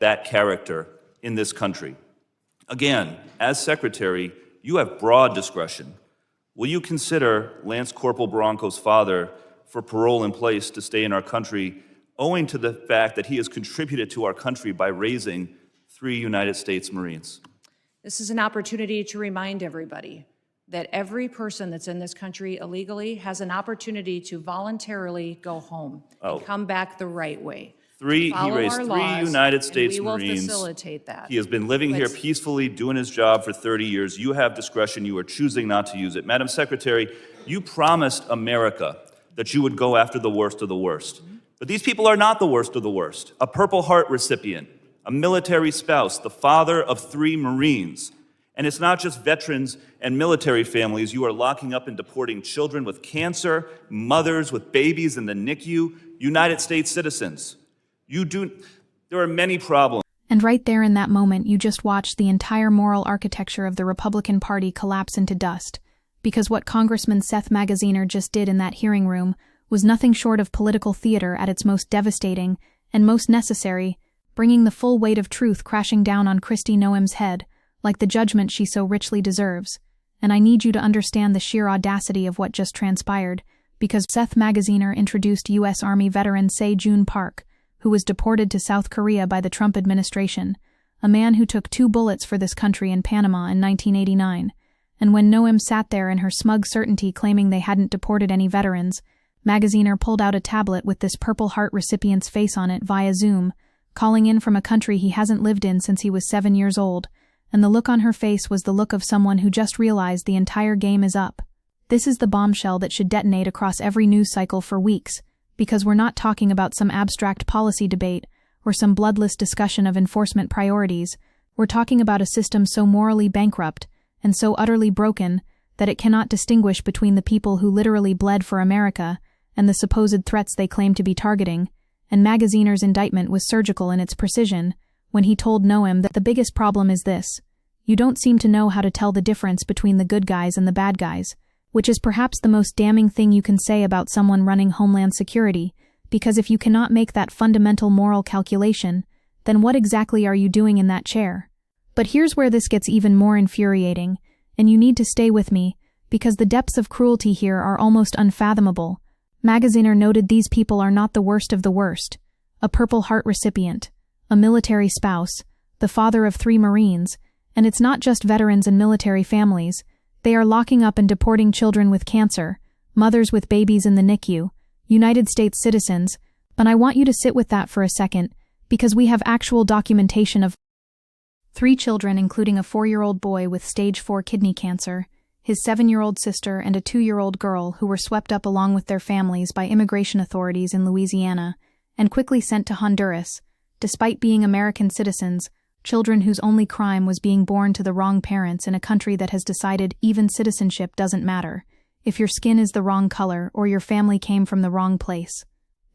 that character in this country. Again, as Secretary, you have broad discretion. Will you consider Lance Corporal Bronco's father for parole in place to stay in our country, owing to the fact that he has contributed to our country by raising 3 United States Marines? This is an opportunity to remind everybody that every person that's in this country illegally has an opportunity to voluntarily go home and come back the right way. He raised 3 United States Marines. We will facilitate that. He has been living here peacefully, doing his job for 30 years. You have discretion. You are choosing not to use it. Madam Secretary, you promised America that you would go after the worst of the worst. But these people are not the worst of the worst. A Purple Heart recipient, a military spouse, the father of 3 Marines. And it's not just veterans and military families. You are locking up and deporting children with cancer, mothers with babies in the NICU, United States citizens. There are many problems. And right there in that moment, you just watched the entire moral architecture of the Republican Party collapse into dust. Because what Congressman Seth Magaziner just did in that hearing room was nothing short of political theater at its most devastating and most necessary, bringing the full weight of truth crashing down on Kristi Noem's head, like the judgment she so richly deserves. And I need you to understand the sheer audacity of what just transpired, because Seth Magaziner introduced U.S. Army veteran Se-Jun Park, who was deported to South Korea by the Trump administration, a man who took 2 bullets for this country in Panama in 1989. And when Noem sat there in her smug certainty claiming they hadn't deported any veterans, Magaziner pulled out a tablet with this Purple Heart recipient's face on it via Zoom, calling in from a country he hasn't lived in since he was 7 years old, and the look on her face was the look of someone who just realized the entire game is up. This is the bombshell that should detonate across every news cycle for weeks, because we're not talking about some abstract policy debate or some bloodless discussion of enforcement priorities. We're talking about a system so morally bankrupt and so utterly broken that it cannot distinguish between the people who literally bled for America and the supposed threats they claim to be targeting. And Magaziner's indictment was surgical in its precision when he told Noem that the biggest problem is this: you don't seem to know how to tell the difference between the good guys and the bad guys, which is perhaps the most damning thing you can say about someone running Homeland Security, because if you cannot make that fundamental moral calculation, then what exactly are you doing in that chair? But here's where this gets even more infuriating, and you need to stay with me, because the depths of cruelty here are almost unfathomable. Magaziner noted these people are not the worst of the worst: a Purple Heart recipient, a military spouse, the father of 3 Marines, and it's not just veterans and military families. They are locking up and deporting children with cancer, mothers with babies in the NICU, United States citizens, but I want you to sit with that for a second, because we have actual documentation of 3 children, including a 4-year-old boy with stage 4 kidney cancer, his 7-year-old sister, and a 2-year-old girl who were swept up along with their families by immigration authorities in Louisiana and quickly sent to Honduras, despite being American citizens. Children whose only crime was being born to the wrong parents in a country that has decided even citizenship doesn't matter if your skin is the wrong color or your family came from the wrong place.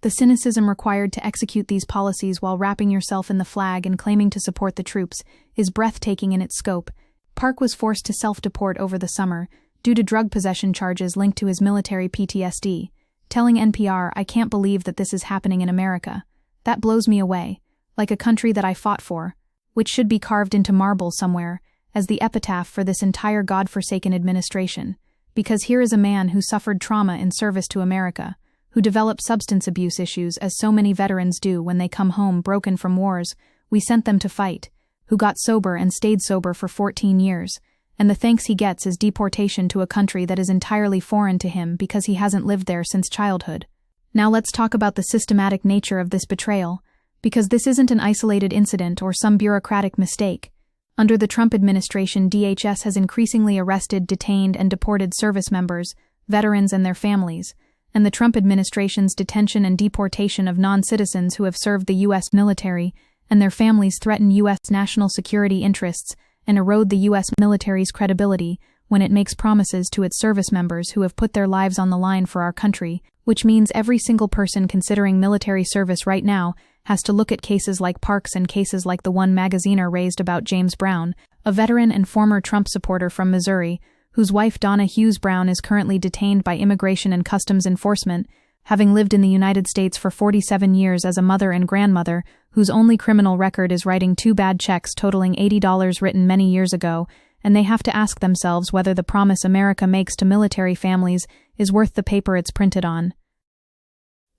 The cynicism required to execute these policies while wrapping yourself in the flag and claiming to support the troops is breathtaking in its scope. Park was forced to self-deport over the summer due to drug possession charges linked to his military PTSD, telling NPR, "I can't believe that this is happening in America. That blows me away, like a country that I fought for, which should be carved into marble somewhere as the epitaph for this entire godforsaken administration, because here is a man who suffered trauma in service to America, who developed substance abuse issues as so many veterans do when they come home broken from wars we sent them to fight, who got sober and stayed sober for 14 years, and the thanks he gets is deportation to a country that is entirely foreign to him because he hasn't lived there since childhood. Now let's talk about the systematic nature of this betrayal, because this isn't an isolated incident or some bureaucratic mistake. Under the Trump administration, DHS has increasingly arrested, detained, and deported service members, veterans, and their families, and the Trump administration's detention and deportation of non-citizens who have served the U.S. military and their families threaten U.S. national security interests and erode the U.S. military's credibility when it makes promises to its service members who have put their lives on the line for our country, which means every single person considering military service right now has to look at cases like Parks and cases like the one Magaziner raised about James Brown, a veteran and former Trump supporter from Missouri, whose wife Donna Hughes Brown is currently detained by Immigration and Customs Enforcement having lived in the United States for 47 years as a mother and grandmother whose only criminal record is writing 2 bad checks totaling $80 written many years ago, and they have to ask themselves whether the promise America makes to military families is worth the paper it's printed on.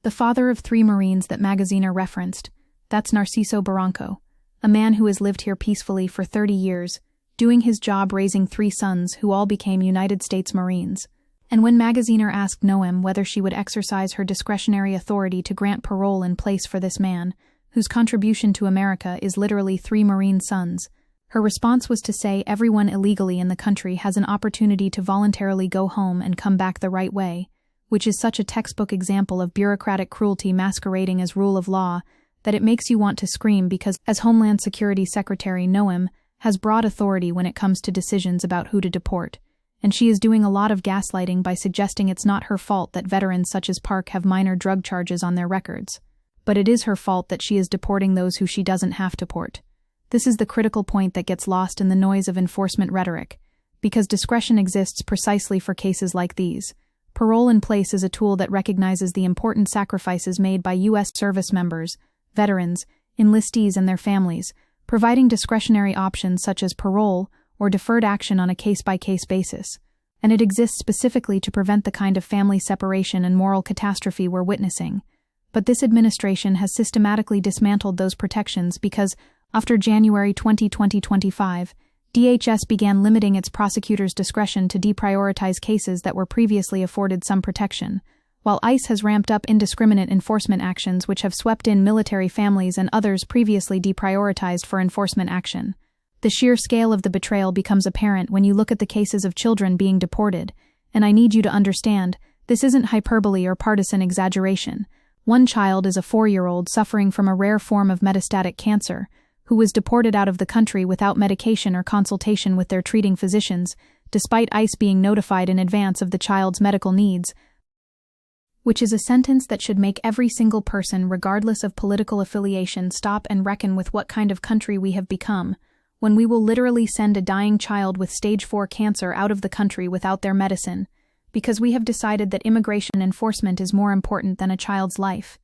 The father of 3 Marines that Magaziner referenced, that's Narciso Barranco, a man who has lived here peacefully for 30 years, doing his job raising 3 sons who all became United States Marines. And when Magaziner asked Noem whether she would exercise her discretionary authority to grant parole in place for this man, whose contribution to America is literally 3 Marine sons, her response was to say everyone illegally in the country has an opportunity to voluntarily go home and come back the right way, which is such a textbook example of bureaucratic cruelty masquerading as rule of law that it makes you want to scream because, as Homeland Security Secretary Noem, has broad authority when it comes to decisions about who to deport, and she is doing a lot of gaslighting by suggesting it's not her fault that veterans such as Park have minor drug charges on their records, but it is her fault that she is deporting those who she doesn't have to deport. This is the critical point that gets lost in the noise of enforcement rhetoric, because discretion exists precisely for cases like these. Parole in place is a tool that recognizes the important sacrifices made by U.S. service members, veterans, enlistees, and their families, providing discretionary options such as parole or deferred action on a case-by-case basis, and it exists specifically to prevent the kind of family separation and moral catastrophe we're witnessing. But this administration has systematically dismantled those protections because, after January 2025, DHS began limiting its prosecutors' discretion to deprioritize cases that were previously afforded some protection, while ICE has ramped up indiscriminate enforcement actions which have swept in military families and others previously deprioritized for enforcement action. The sheer scale of the betrayal becomes apparent when you look at the cases of children being deported, and I need you to understand, this isn't hyperbole or partisan exaggeration. One child is a 4-year-old suffering from a rare form of metastatic cancer, who was deported out of the country without medication or consultation with their treating physicians, despite ICE being notified in advance of the child's medical needs, which is a sentence that should make every single person, regardless of political affiliation, stop and reckon with what kind of country we have become, when we will literally send a dying child with stage 4 cancer out of the country without their medicine, because we have decided that immigration enforcement is more important than a child's life.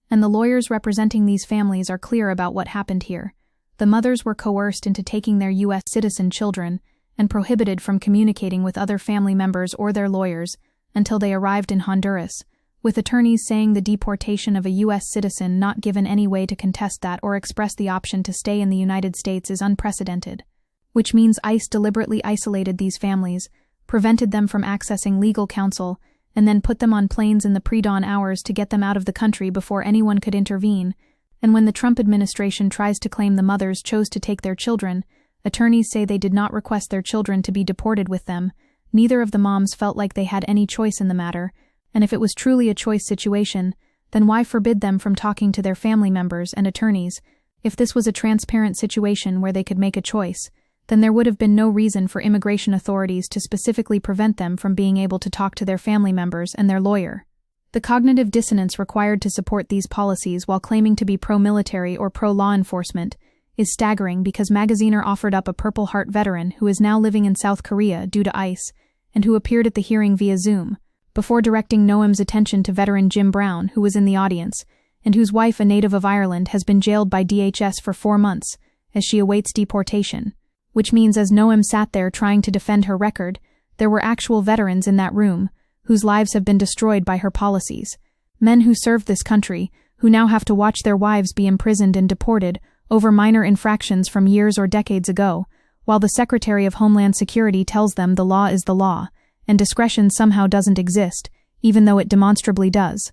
And the lawyers representing these families are clear about what happened here. The mothers were coerced into taking their U.S. citizen children and prohibited from communicating with other family members or their lawyers until they arrived in Honduras, with attorneys saying the deportation of a U.S. citizen not given any way to contest that or express the option to stay in the United States is unprecedented, which means ICE deliberately isolated these families, prevented them from accessing legal counsel, and then put them on planes in the pre-dawn hours to get them out of the country before anyone could intervene. And when the Trump administration tries to claim the mothers chose to take their children, attorneys say they did not request their children to be deported with them. Neither of the moms felt like they had any choice in the matter, and if it was truly a choice situation, then why forbid them from talking to their family members and attorneys? If this was a transparent situation where they could make a choice, then there would have been no reason for immigration authorities to specifically prevent them from being able to talk to their family members and their lawyer. The cognitive dissonance required to support these policies while claiming to be pro-military or pro-law enforcement is staggering because Magaziner offered up a Purple Heart veteran who is now living in South Korea due to ICE and who appeared at the hearing via Zoom, before directing Noem's attention to veteran Jim Brown, who was in the audience, and whose wife, a native of Ireland, has been jailed by DHS for 4 months as she awaits deportation, which means as Noem sat there trying to defend her record, there were actual veterans in that room whose lives have been destroyed by her policies, men who served this country, who now have to watch their wives be imprisoned and deported over minor infractions from years or decades ago, while the Secretary of Homeland Security tells them the law is the law, and discretion somehow doesn't exist, even though it demonstrably does.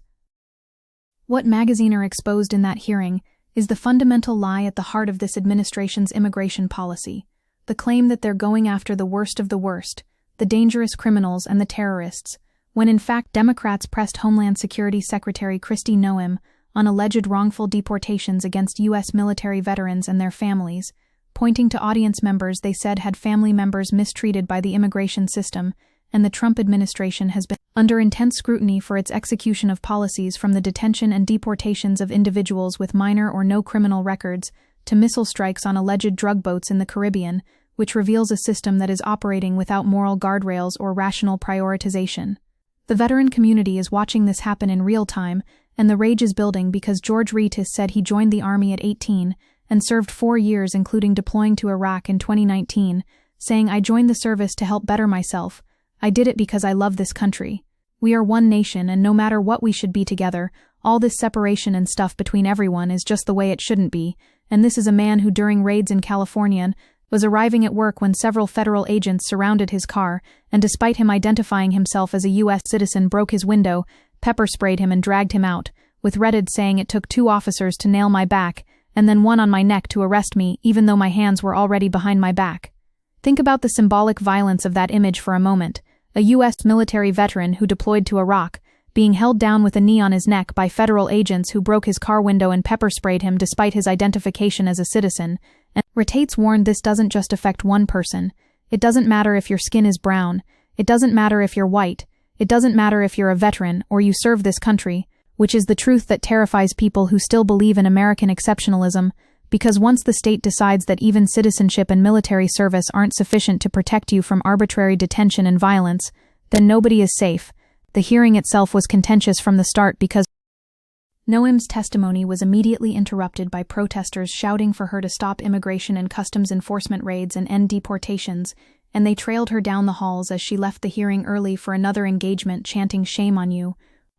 What Magaziner exposed in that hearing is the fundamental lie at the heart of this administration's immigration policy, the claim that they're going after the worst of the worst, the dangerous criminals and the terrorists, when in fact Democrats pressed Homeland Security Secretary Kristi Noem on alleged wrongful deportations against U.S. military veterans and their families, pointing to audience members they said had family members mistreated by the immigration system, and the Trump administration has been under intense scrutiny for its execution of policies from the detention and deportations of individuals with minor or no criminal records to missile strikes on alleged drug boats in the Caribbean, which reveals a system that is operating without moral guardrails or rational prioritization. The veteran community is watching this happen in real time, and the rage is building because George Reetis said he joined the Army at 18 and served 4 years, including deploying to Iraq in 2019, saying, "I joined the service to help better myself. I did it because I love this country. We are one nation, and no matter what we should be together. All this separation and stuff between everyone is just the way it shouldn't be." And this is a man who, during raids in California, was arriving at work when several federal agents surrounded his car, and despite him identifying himself as a U.S. citizen, broke his window, pepper sprayed him, and dragged him out, with Reddit saying, "It took 2 officers to nail my back, and then 1 on my neck to arrest me, even though my hands were already behind my back." Think about the symbolic violence of that image for a moment. A U.S. military veteran who deployed to Iraq, being held down with a knee on his neck by federal agents who broke his car window and pepper sprayed him despite his identification as a citizen. And Reetis warned this doesn't just affect one person. It doesn't matter if your skin is brown. It doesn't matter if you're white. It doesn't matter if you're a veteran or you serve this country, which is the truth that terrifies people who still believe in American exceptionalism, because once the state decides that even citizenship and military service aren't sufficient to protect you from arbitrary detention and violence, then nobody is safe. The hearing itself was contentious from the start because Noem's testimony was immediately interrupted by protesters shouting for her to stop immigration and customs enforcement raids and end deportations, and they trailed her down the halls as she left the hearing early for another engagement, chanting, "Shame on you."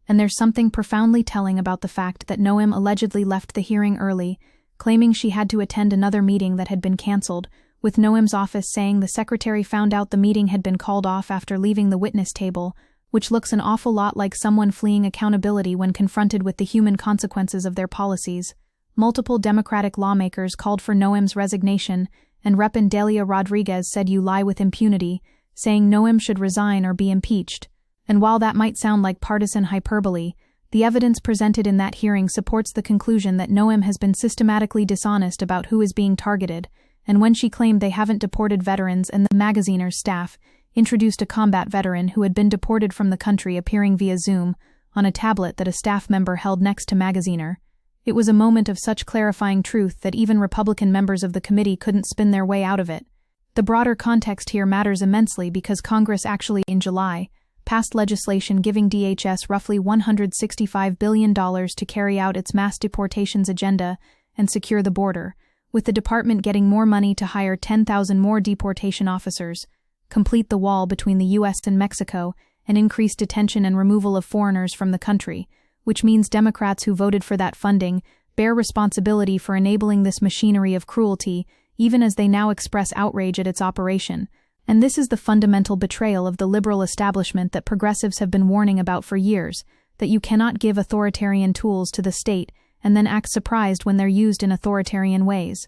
And there's something profoundly telling about the fact that Noem allegedly left the hearing early, claiming she had to attend another meeting that had been canceled, with Noem's office saying the secretary found out the meeting had been called off after leaving the witness table, which looks an awful lot like someone fleeing accountability when confronted with the human consequences of their policies. Multiple Democratic lawmakers called for Noem's resignation, and Rep. Delia Rodriguez said, "You lie with impunity," saying Noem should resign or be impeached. And while that might sound like partisan hyperbole, the evidence presented in that hearing supports the conclusion that Noem has been systematically dishonest about who is being targeted, and when she claimed they haven't deported veterans and the magaziner's staff introduced a combat veteran who had been deported from the country appearing via Zoom on a tablet that a staff member held next to Magaziner. It was a moment of such clarifying truth that even Republican members of the committee couldn't spin their way out of it. The broader context here matters immensely because Congress actually, in July, passed legislation giving DHS roughly $165 billion to carry out its mass deportations agenda and secure the border, with the department getting more money to hire 10,000 more deportation officers, complete the wall between the U.S. and Mexico, and increase detention and removal of foreigners from the country, which means Democrats who voted for that funding bear responsibility for enabling this machinery of cruelty, even as they now express outrage at its operation. And this is the fundamental betrayal of the liberal establishment that progressives have been warning about for years, that you cannot give authoritarian tools to the state and then act surprised when they're used in authoritarian ways.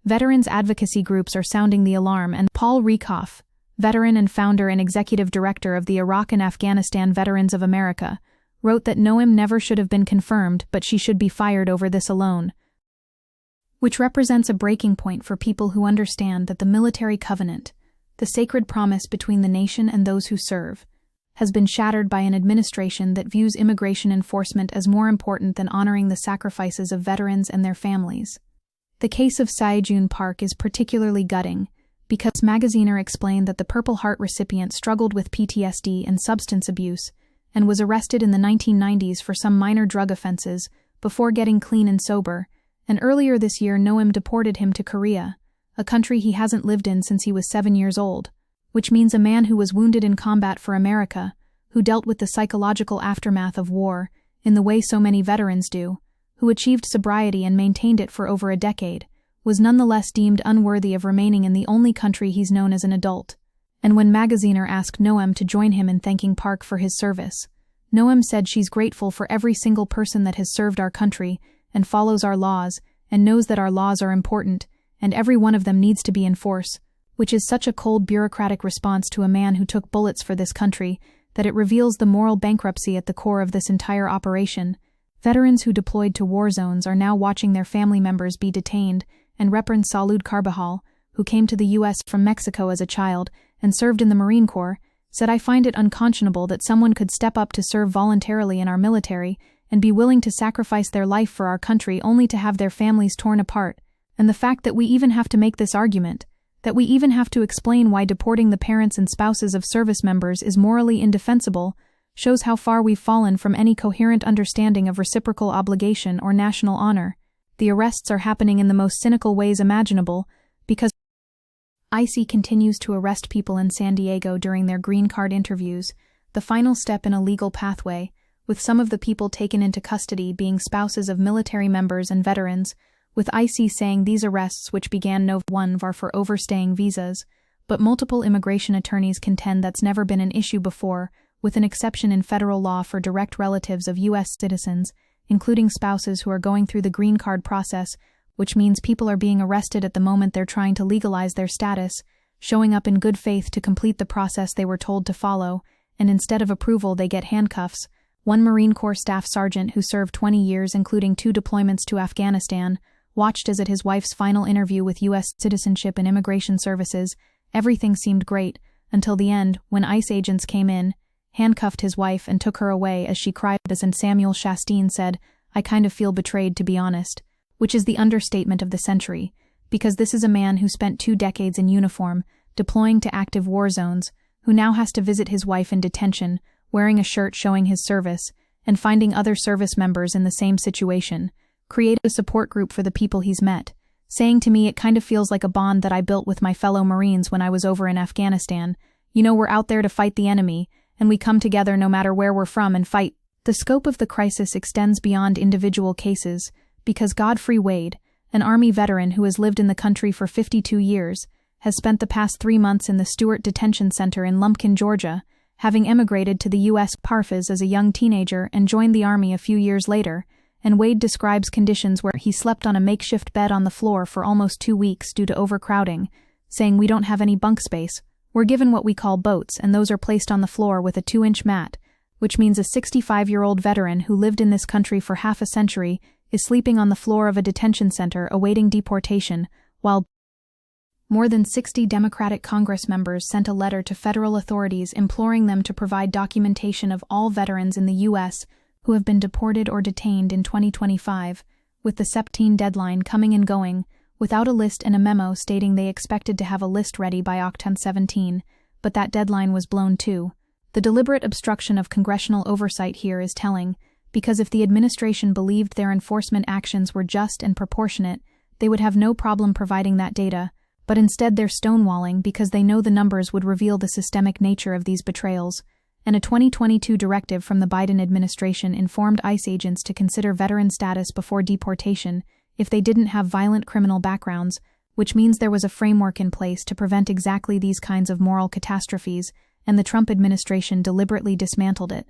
Veterans advocacy groups are sounding the alarm, and Paul Rieckhoff, veteran and founder and executive director of the Iraq and Afghanistan Veterans of America, wrote that Noem never should have been confirmed, but she should be fired over this alone, which represents a breaking point for people who understand that the military covenant, the sacred promise between the nation and those who serve, has been shattered by an administration that views immigration enforcement as more important than honoring the sacrifices of veterans and their families. The case of Saejun Park is particularly gutting, because Magaziner explained that the Purple Heart recipient struggled with PTSD and substance abuse and was arrested in the 1990s for some minor drug offenses before getting clean and sober, and earlier this year Noem deported him to Korea, a country he hasn't lived in since he was 7 years old, which means a man who was wounded in combat for America, who dealt with the psychological aftermath of war in the way so many veterans do, who achieved sobriety and maintained it for over a decade, was nonetheless deemed unworthy of remaining in the only country he's known as an adult. And when Magaziner asked Noem to join him in thanking Park for his service, Noem said she's grateful for every single person that has served our country and follows our laws and knows that our laws are important and every one of them needs to be enforced, which is such a cold bureaucratic response to a man who took bullets for this country that it reveals the moral bankruptcy at the core of this entire operation. Veterans who deployed to war zones are now watching their family members be detained, and Reverend Salud Carbajal, who came to the U.S. from Mexico as a child and served in the Marine Corps, said, "I find it unconscionable that someone could step up to serve voluntarily in our military and be willing to sacrifice their life for our country only to have their families torn apart, and the fact that we even have to make this argument, that we even have to explain why deporting the parents and spouses of service members is morally indefensible, shows how far we've fallen from any coherent understanding of reciprocal obligation or national honor. The arrests are happening in the most cynical ways imaginable, because ICE continues to arrest people in San Diego during their green card interviews, the final step in a legal pathway, with some of the people taken into custody being spouses of military members and veterans, with ICE saying these arrests, which began November 1, are for overstaying visas, but multiple immigration attorneys contend that's never been an issue before, with an exception in federal law for direct relatives of U.S. citizens, including spouses who are going through the green card process, which means people are being arrested at the moment they're trying to legalize their status, showing up in good faith to complete the process they were told to follow, and instead of approval they get handcuffs. One Marine Corps staff sergeant who served 20 years, including 2 deployments to Afghanistan, watched as at his wife's final interview with U.S. Citizenship and Immigration Services, everything seemed great, until the end, when ICE agents came in, handcuffed his wife and took her away as she cried, and Samuel Chastain said, "I kind of feel betrayed, to be honest," which is the understatement of the century, because this is a man who spent 2 decades in uniform, deploying to active war zones, who now has to visit his wife in detention, wearing a shirt showing his service, and finding other service members in the same situation, create a support group for the people he's met, saying to me, "It kind of feels like a bond that I built with my fellow Marines when I was over in Afghanistan. You know, we're out there to fight the enemy, and we come together no matter where we're from and fight." The scope of the crisis extends beyond individual cases, because Godfrey Wade, an Army veteran who has lived in the country for 52 years, has spent the past 3 months in the Stewart Detention Center in Lumpkin, Georgia, having emigrated to the U.S. Parfas as a young teenager and joined the Army a few years later, and Wade describes conditions where he slept on a makeshift bed on the floor for almost 2 weeks due to overcrowding, saying, "We don't have any bunk space. We're given what we call boats, and those are placed on the floor with a 2-inch mat," which means a 65-year-old veteran who lived in this country for half a century is sleeping on the floor of a detention center awaiting deportation, while more than 60 Democratic Congress members sent a letter to federal authorities imploring them to provide documentation of all veterans in the U.S. who have been deported or detained in 2025, with the September deadline coming and going, without a list and a memo stating they expected to have a list ready by October 17, but that deadline was blown too. The deliberate obstruction of congressional oversight here is telling, because if the administration believed their enforcement actions were just and proportionate, they would have no problem providing that data, but instead they're stonewalling because they know the numbers would reveal the systemic nature of these betrayals, and a 2022 directive from the Biden administration informed ICE agents to consider veteran status before deportation if they didn't have violent criminal backgrounds, which means there was a framework in place to prevent exactly these kinds of moral catastrophes, and the Trump administration deliberately dismantled it.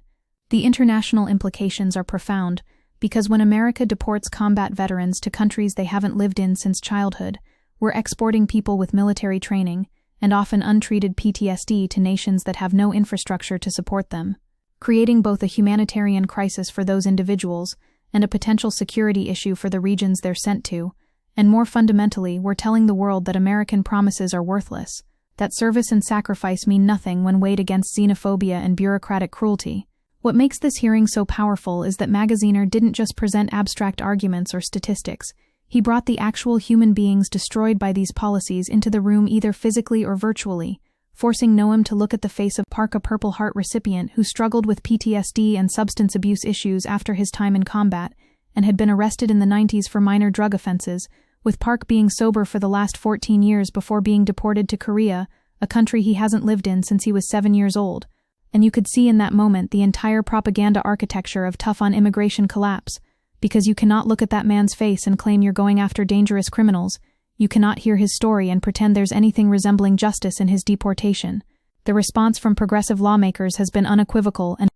The international implications are profound, because when America deports combat veterans to countries they haven't lived in since childhood, we're exporting people with military training, and often untreated PTSD to nations that have no infrastructure to support them, creating both a humanitarian crisis for those individuals and a potential security issue for the regions they're sent to, and more fundamentally, we're telling the world that American promises are worthless, that service and sacrifice mean nothing when weighed against xenophobia and bureaucratic cruelty. What makes this hearing so powerful is that Magaziner didn't just present abstract arguments or statistics. He brought the actual human beings destroyed by these policies into the room either physically or virtually, forcing Noem to look at the face of Park, a Purple Heart recipient who struggled with PTSD and substance abuse issues after his time in combat, and had been arrested in the 90s for minor drug offenses, with Park being sober for the last 14 years before being deported to Korea, a country he hasn't lived in since he was 7 years old. And you could see in that moment the entire propaganda architecture of tough on immigration collapse, because you cannot look at that man's face and claim you're going after dangerous criminals. You cannot hear his story and pretend there's anything resembling justice in his deportation. The response from progressive lawmakers has been unequivocal, and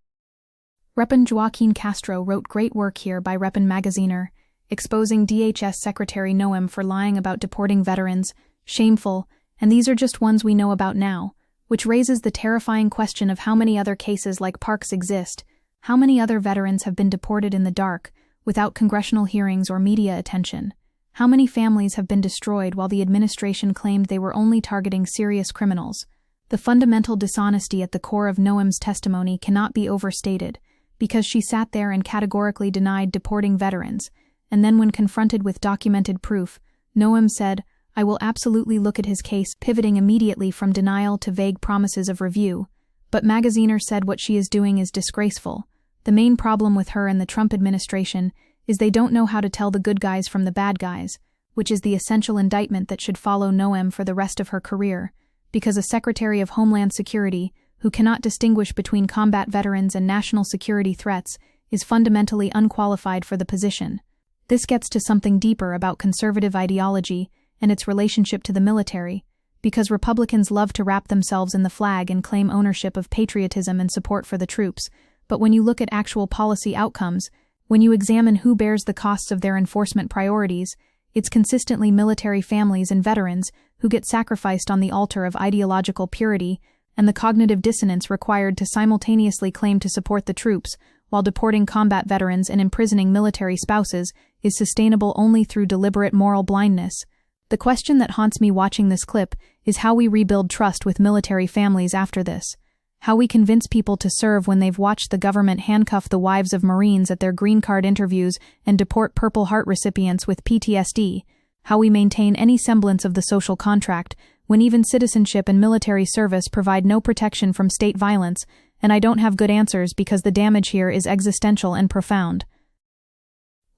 Representative Joaquin Castro wrote great work here by Representative Magaziner, exposing DHS Secretary Noem for lying about deporting veterans, shameful, and these are just ones we know about now, which raises the terrifying question of how many other cases like Park's exist, how many other veterans have been deported in the dark, without congressional hearings or media attention. How many families have been destroyed while the administration claimed they were only targeting serious criminals? The fundamental dishonesty at the core of Noem's testimony cannot be overstated, because she sat there and categorically denied deporting veterans, and then when confronted with documented proof, Noem said, "I will absolutely look at his case," pivoting immediately from denial to vague promises of review. But Magaziner said what she is doing is disgraceful. The main problem with her and the Trump administration is they don't know how to tell the good guys from the bad guys, which is the essential indictment that should follow Noem for the rest of her career, because a Secretary of Homeland Security who cannot distinguish between combat veterans and national security threats is fundamentally unqualified for the position. This gets to something deeper about conservative ideology and its relationship to the military, because Republicans love to wrap themselves in the flag and claim ownership of patriotism and support for the troops, but when you look at actual policy outcomes, when you examine who bears the costs of their enforcement priorities, it's consistently military families and veterans who get sacrificed on the altar of ideological purity and the cognitive dissonance required to simultaneously claim to support the troops while deporting combat veterans and imprisoning military spouses is sustainable only through deliberate moral blindness. The question that haunts me watching this clip is how we rebuild trust with military families after this. How we convince people to serve when they've watched the government handcuff the wives of Marines at their green card interviews and deport Purple Heart recipients with PTSD. How we maintain any semblance of the social contract when even citizenship and military service provide no protection from state violence, and I don't have good answers because the damage here is existential and profound.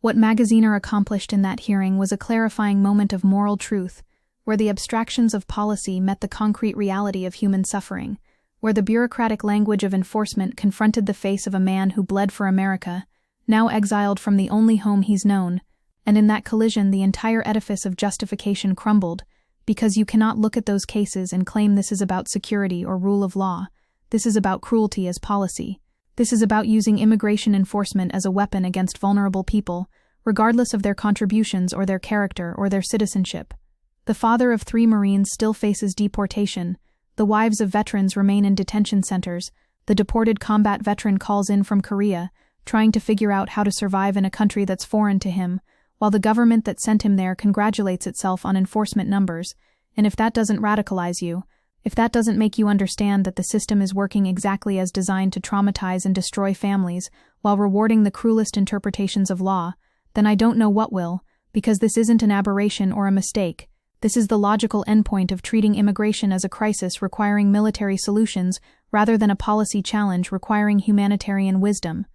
What Magaziner accomplished in that hearing was a clarifying moment of moral truth, where the abstractions of policy met the concrete reality of human suffering, where the bureaucratic language of enforcement confronted the face of a man who bled for America, now exiled from the only home he's known, and in that collision the entire edifice of justification crumbled, because you cannot look at those cases and claim this is about security or rule of law. This is about cruelty as policy. This is about using immigration enforcement as a weapon against vulnerable people, regardless of their contributions or their character or their citizenship. The father of 3 Marines still faces deportation. The wives of veterans remain in detention centers. The deported combat veteran calls in from Korea, trying to figure out how to survive in a country that's foreign to him, while the government that sent him there congratulates itself on enforcement numbers. And if that doesn't radicalize you, if that doesn't make you understand that the system is working exactly as designed to traumatize and destroy families while rewarding the cruelest interpretations of law, then I don't know what will, because this isn't an aberration or a mistake. This is the logical endpoint of treating immigration as a crisis requiring military solutions rather than a policy challenge requiring humanitarian wisdom.